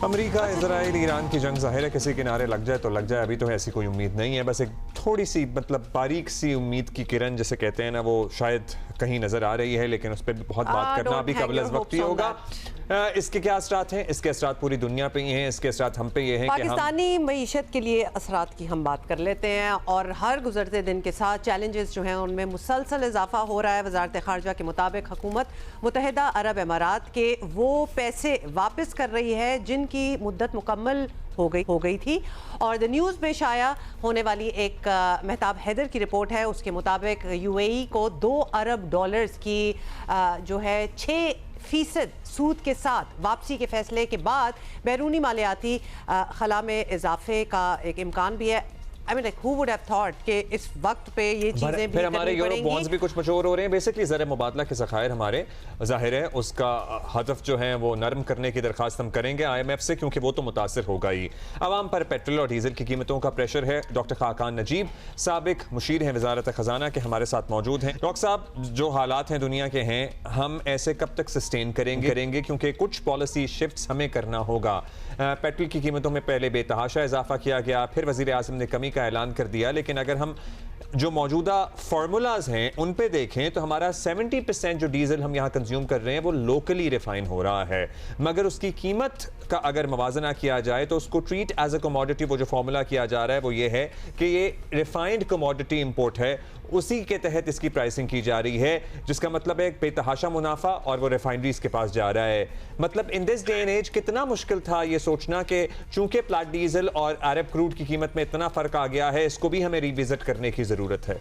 America, Israel, Iran की जंग ज़ाहिर है किसी किनारे लग जाए तो लग जाए। अभी तो ऐसी कोई उम्मीद नहीं है, बस एक थोड़ी सी मतलब बारीक सी उम्मीद की किरण जिसे कहते हैं ना, वो शायद कहीं नज़र आ रही है, लेकिन उस पर भी बहुत बात करना अभी कबल वक्त ही होगा। इसके क्या असरात हैं? इसके असरात पूरी दुनिया पे ही हैं, इसके असरात हम पे ये हैं कि पाकिस्तानी मईशत के लिए असरात की हम बात कर लेते हैं। और हर गुजरते दिन के साथ चैलेंजेस जो हैं उनमें मुसलसल इजाफा हो रहा है। वजारत खारजा के मुताबिक हुकूमत मुत्तहिदा अरब अमारात के वो पैसे वापस कर रही है जिनकी मुद्दत मुकम्मल हो गई थी। और द न्यूज़ में शाया होने वाली एक मेहताब हैदर की रिपोर्ट है, उसके मुताबिक यूएई को $2 अरब की जो है 6% सूद के साथ वापसी के फैसले के बाद बैरूनी मालियाती खला में इजाफे का एक इम्कान भी है। I mean, like, who would have thought कि इस वक्त पे ये चीजें फिर हमारे यूरो बॉन्ड्स भी कुछ मशहूर हो रहे हैं। बेसिकली ज़र मुबादला के ज़खायर हमारे ज़ाहिर है उसका हदफ जो है वो नरम करने की दरख्वास्त हम करेंगे IMF से, क्योंकि वो तो मुतासर होगा ही। आवाम पर पेट्रोल और डीजल की कीमतों का प्रेशर है। डॉक्टर खाकान नजीब साबिक मुशीर हैं वजारत ख़जाना के, हमारे साथ मौजूद हैं। डॉक्टर साहब, जो हालात हैं दुनिया के हैं, हम ऐसे कब तक सस्टेन करेंगे क्योंकि कुछ पॉलिसी शिफ्ट्स हमें करना होगा। पेट्रोल की कीमतों में पहले बेतहाशा इजाफा किया गया, फिर वज़ीर आज़म ने कमी का ऐलान कर दिया, लेकिन अगर हम जो मौजूदा फार्मूलाज हैं उन पे देखें तो हमारा 70% जो डीजल हम यहाँ कंज्यूम कर रहे हैं वो लोकली रिफाइन हो रहा है, मगर उसकी कीमत का अगर मवाजना किया जाए तो उसको ट्रीट एज अ कमोडिटी, वो जो फार्मूला किया जा रहा है वो ये है कि ये रिफाइंड कमोडिटी इंपोर्ट है, उसी के तहत इसकी प्राइसिंग की जा रही है, जिसका मतलब है बेतहाशा मुनाफा और वो रिफाइनरीज के पास जा रहा है। मतलब in this day and age कितना मुश्किल था ये सोचना कि चूंकि प्लाट डीजल और अरब क्रूड की कीमत में इतना फर्क आ गया है, इसको भी हमें रिविजिट करने की जरूरत है।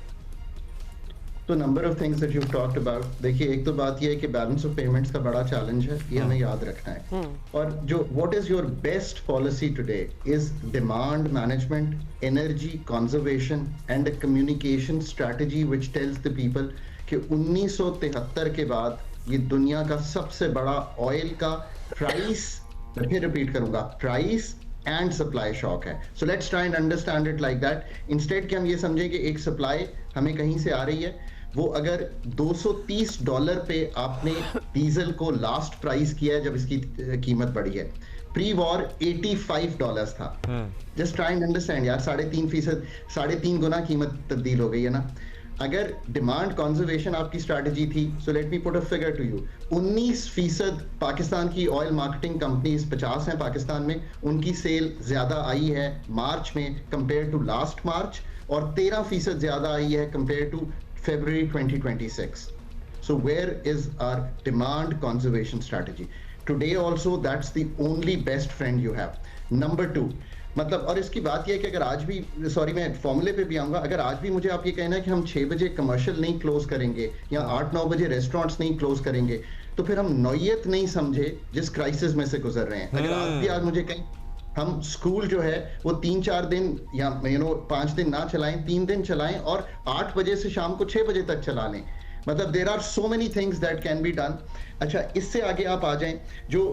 तो number of things that you talked about, देखिए एक तो बात ये है कि बैलेंस ऑफ पेमेंट्स का बड़ा चैलेंज है, ये हमें याद रखना है। और जो what is your best policy today is demand management, energy conservation and a communication strategy which tells the people कि 1973 के बाद ये दुनिया का सबसे बड़ा ऑयल का प्राइस, मैं फिर रिपीट करूंगा, प्राइस एंड सप्लाई शॉक है। So let's try and understand it like that, instead कि हम ये समझें कि एक सप्लाई हमें कहीं से आ रही है, वो अगर $230 पे आपने डीजल को लास्ट प्राइस किया है जब इसकी कीमत बढ़ी है, प्री वॉर $85 था। जस्ट ट्राई एंड अंडरस्टैंड यार, 3.5 गुना कीमत तब्दील हो गई है ना। अगर डिमांड कंजर्वेशन आपकी स्ट्रैटेजी थी, so let me put a figure to you, 19% Pakistan की ऑयल मार्केटिंग कंपनीज 50 हैं पाकिस्तान में, उनकी सेल ज्यादा आई है मार्च में कंपेयर टू लास्ट मार्च, और 13% ज्यादा आई है compare to February 2026. So where is our demand conservation strategy? Today also that's the only best friend you have. Number 2, मतलब, और इसकी बात यह है कि अगर आज भी, सॉरी मैं फॉर्मूले पे भी आऊंगा, अगर आज भी मुझे आप ये कहना है कि हम 6 बजे कमर्शियल नहीं क्लोज करेंगे या 8-9 बजे रेस्टोरेंट्स नहीं क्लोज करेंगे, तो फिर हम नौयत नहीं समझे जिस क्राइसिस में से गुजर रहे हैं। अगर आज भी आज मुझे कहीं हम स्कूल जो है वो 3-4 दिन या 5 दिन ना चलाएं, 3 दिन चलाएं और 8 बजे से शाम को 6 बजे तक चला लें। मतलब there are so many things that can be done. अच्छा, इससे आगे आप आ जाएं, जो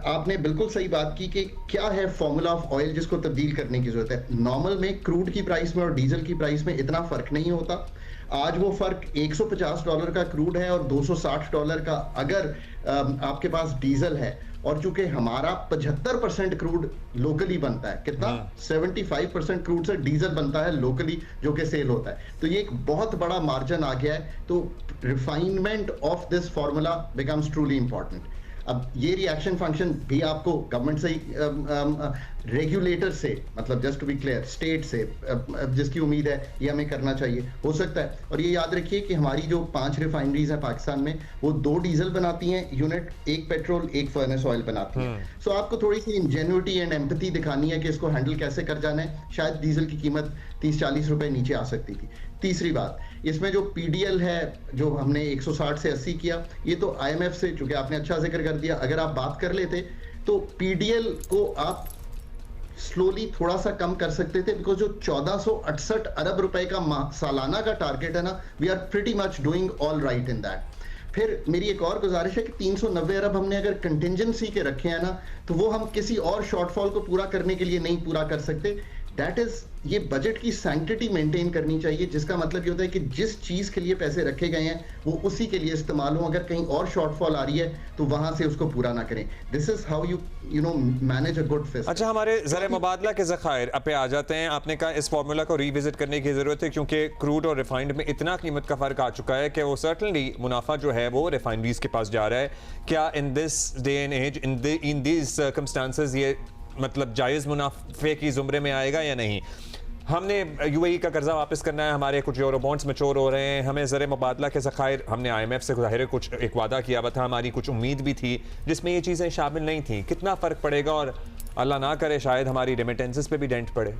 आपने बिल्कुल सही बात की कि क्या है फॉर्मूला ऑफ ऑयल जिसको तब्दील करने की जरूरत है। नॉर्मल में क्रूड की प्राइस में और डीजल की प्राइस में इतना फर्क नहीं होता। आज वो फर्क $150 का क्रूड है और $260 का अगर आपके पास डीजल है, और चूंकि हमारा 75% क्रूड लोकली बनता है, कितना 75% क्रूड से डीजल बनता है लोकली जो कि सेल होता है, तो ये एक बहुत बड़ा मार्जिन आ गया है। तो refinement of this formula becomes truly important. अब ये रिएक्शन फंक्शन भी आपको गवर्नमेंट से ही, रेगुलेटर से, मतलब just to be clear state से जिसकी उम्मीद है ये हमें करना चाहिए, हो सकता है। और ये याद रखिए कि हमारी जो 5 रिफाइनरीज हैं पाकिस्तान में, वो 2 डीजल बनाती हैं यूनिट, 1 पेट्रोल, 1 फर्नेस ऑयल बनाती हैं। सो आपको थोड़ी सी इंजेन्युइटी एंड एम्पैथी दिखानी है कि इसको हैंडल कैसे कर जाना है। शायद डीजल की कीमत 30-40 रुपए नीचे आ सकती थी। तीसरी बात, इसमें जो PDL है जो हमने 160 से 80 किया, ये तो IMF से, चूंकि आपने अच्छा जिक्र कर दिया, अगर आप बात कर लेते तो PDL को आप स्लोली थोड़ा सा कम कर सकते थे, बिकॉज जो 1468 अरब रुपए का सालाना का टारगेट है ना, we are pretty much doing all right in that. फिर मेरी एक और गुजारिश है कि 390 अरब हमने अगर कंटिजेंसी के रखे हैं ना, तो वो हम किसी और शॉर्टफॉल को पूरा करने के लिए नहीं पूरा कर सकते। दैट इज, ये बजट की सैंक्टिटी मेंटेन करनी चाहिए, जिसका मतलब ये होता है कि जिस चीज के लिए पैसे रखे गए हैं वो उसी के लिए इस्तेमाल हो, अगर कहीं और शॉर्टफॉल आ रही है तो वहां से उसको पूरा ना करें। This is how you know manage a good fisc. अच्छा, हमारे ज़र मुबादला के ज़खायर पे आ जाते हैं। आपने कहा इस फार्मूला को रिविजिट करने की ज़रूरत है क्योंकि क्रूड और रिफाइंड में इतना कीमत का फ़र्क आ चुका है कि वो सर्टनली मुनाफा जो है वो रिफाइनरीज के पास जा रहा है। क्या in this day and age, in these circumstances ये मतलब जायज़ मुनाफे की ज़ुमरे में आएगा या नहीं? हमने यूएई का कर्जा वापस करना है, हमारे कुछ यूरो बॉन्ड्स मैच्योर हो रहे हैं, हमें ज़र मुबादला के ज़खायर, हमने IMF से ज़ाहिर है कुछ एक वादा किया हुआ था, हमारी कुछ उम्मीद भी थी जिसमें ये चीज़ें शामिल नहीं थी। कितना फ़र्क पड़ेगा और अल्लाह ना करे शायद हमारी रेमिटेंसेस पे भी डेंट पड़े?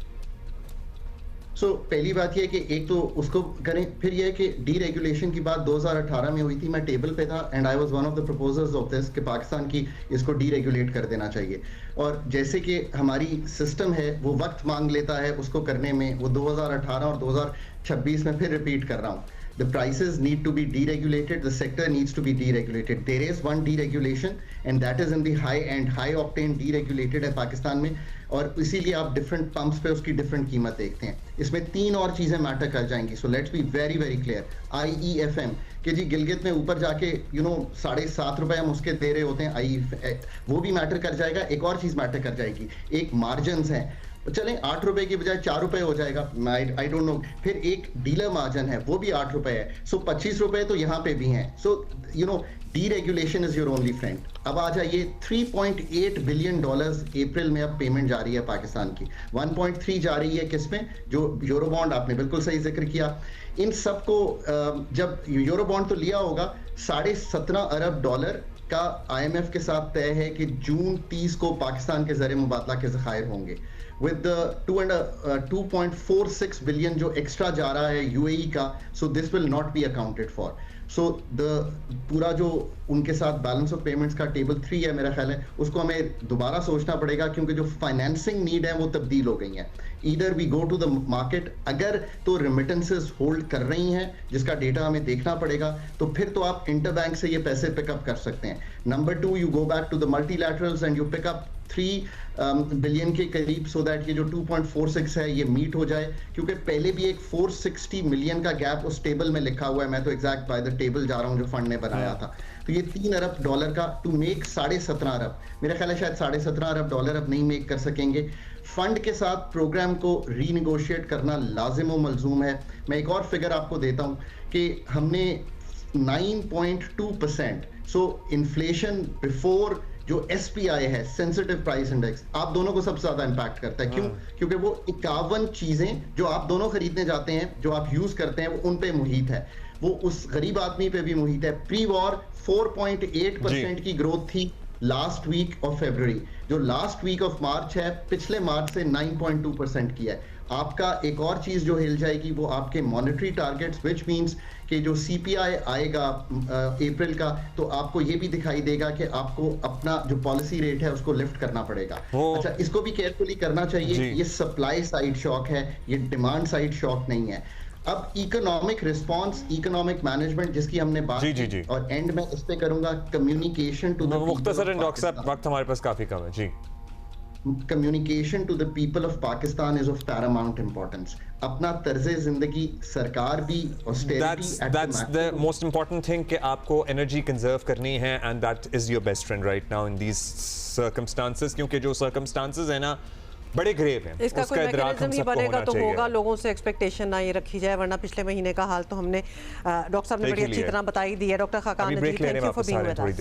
सो पहली बात यह है कि एक तो उसको करें, फिर यह है कि डीरेगुलेशन की बात 2018 में हुई थी, मैं टेबल पे था and I was one of the proposers of this कि पाकिस्तान की इसको डीरेगुलेट कर देना चाहिए। और जैसे कि हमारी सिस्टम है वो वक्त मांग लेता है उसको करने में, वो 2018 और 2026 में फिर रिपीट कर रहा हूँ, the prices need to be deregulated, the sector needs to be deregulated. There is one deregulation and that is in the high end, high octane deregulated है पाकिस्तान में, और इसीलिए आप डिफरेंट पंप्स पे उसकी डिफरेंट कीमत देखते हैं। इसमें 3 और चीजें मैटर कर जाएंगी, so let's be very very clear. IEFM कि जी गिलगित में ऊपर जाके ₹7.5 हम उसके दे रहे होते हैं, वो भी मैटर कर जाएगा। एक और चीज मैटर कर जाएगी, एक मार्जिन है, चलें ₹8 की बजाय ₹4 हो जाएगा, आई डोंट नो। फिर एक डीलर मार्जिन है वो भी ₹8 है, सो ₹25 तो यहाँ पे भी हैं। So deregulation is your only friend. अब आ जाइए, $3.8 बिलियन अप्रैल में अब पेमेंट जा रही है पाकिस्तान की, 1.3 जा रही है किसमें, जो यूरो बॉन्ड, आपने बिल्कुल सही जिक्र किया। इन सबको जब यूरो बॉन्ड तो लिया होगा, $17.5 अरब का IMF के साथ तय है कि जून 30 को पाकिस्तान के ज़र मुबादला के ज़खायर होंगे, with the 2.46 बिलियन जो एक्स्ट्रा जा रहा है UAE का, so this will not be accounted for. So the पूरा जो उनके साथ बैलेंस ऑफ पेमेंट्स का टेबल 3 है मेरा ख्याल है, उसको हमें दोबारा सोचना पड़ेगा क्योंकि जो फाइनेंसिंग नीड है वो तब्दील हो गई है। Either we go to the market, अगर तो रेमिटेंसेस होल्ड कर रही हैं जिसका डेटा हमें देखना पड़ेगा, तो फिर तो आप इंटरबैंक से ये पैसे पिकअप कर सकते हैं। Number 2, you go back to the multilaterals and you pick up 3 billion के करीब, सो दैट ये जो 2.46 है ये मीट हो जाए, क्योंकि पहले भी एक 460 मिलियन का गैप उस टेबल में लिखा हुआ है, मैं तो एग्जैक्ट बाय द टेबल जा रहा हूँ जो फंड ने बनाया था। तो ये $3 अरब का टू मेक $17.5 अरब, मेरा ख्याल है शायद $17.5 अरब अब नहीं मेक कर सकेंगे। फंड के साथ प्रोग्राम को रीनिगोशिएट करना लाजिम व मलजूम है। मैं एक और फिगर आपको देता हूँ कि हमने 9.2%, सो इन्फ्लेशन बिफोर जो SPI है, सेंसिटिव प्राइस इंडेक्स, आप दोनों को सबसे ज्यादा इंपैक्ट करता है। क्यों? क्योंकि वो 51 चीजें जो आप दोनों खरीदने जाते हैं, जो आप यूज करते हैं, वो उन पे मुहित है, वो उस गरीब आदमी पे भी मुहित है। प्री वॉर 4.8% की ग्रोथ थी लास्ट वीक ऑफ फरवरी, जो लास्ट वीक ऑफ मार्च है पिछले मार्च से 9.2% की है। आपका एक और चीज जो हिल जाएगी वो आपके मॉनेटरी टारगेट्स, विच मींस कि जो CPI आएगा अप्रैल का, तो आपको ये भी दिखाई देगा कि आपको अपना जो पॉलिसी रेट है उसको लिफ्ट करना पड़ेगा। अच्छा, इसको भी केयरफुली करना चाहिए, ये सप्लाई साइड शॉक है, ये डिमांड साइड शॉक नहीं है। अब इकोनॉमिक रिस्पांस, इकोनॉमिक मैनेजमेंट जिसकी हमने बात की, और एंड में इस पे करूंगा कम्युनिकेशन टू द मुख्तसरन डॉक्टर साहब, वक्त हमारे पास काफी कम है जी। Communication to the people of Pakistan is of paramount importance. अपना तर्ज़े जिंदगी सरकार भी, that's the most important thing कि आपको एनर्जी कंजर्व करनी है, and that is your best friend right now in these circumstances, क्योंकि जो सर्कमस्टांसेस है ना बड़े ग्रेव हैं, इसका कोई मैकेनिज्म ही बनेगा तो होगा, लोगों से एक्सपेक्टेशन ना ये रखी जाए, वरना पिछले महीने का हाल तो हमने डॉक्टर साहब ने बड़ी अच्छी तरह बताई दी है। Doctor Khaqan Nazir, thank you for being with us.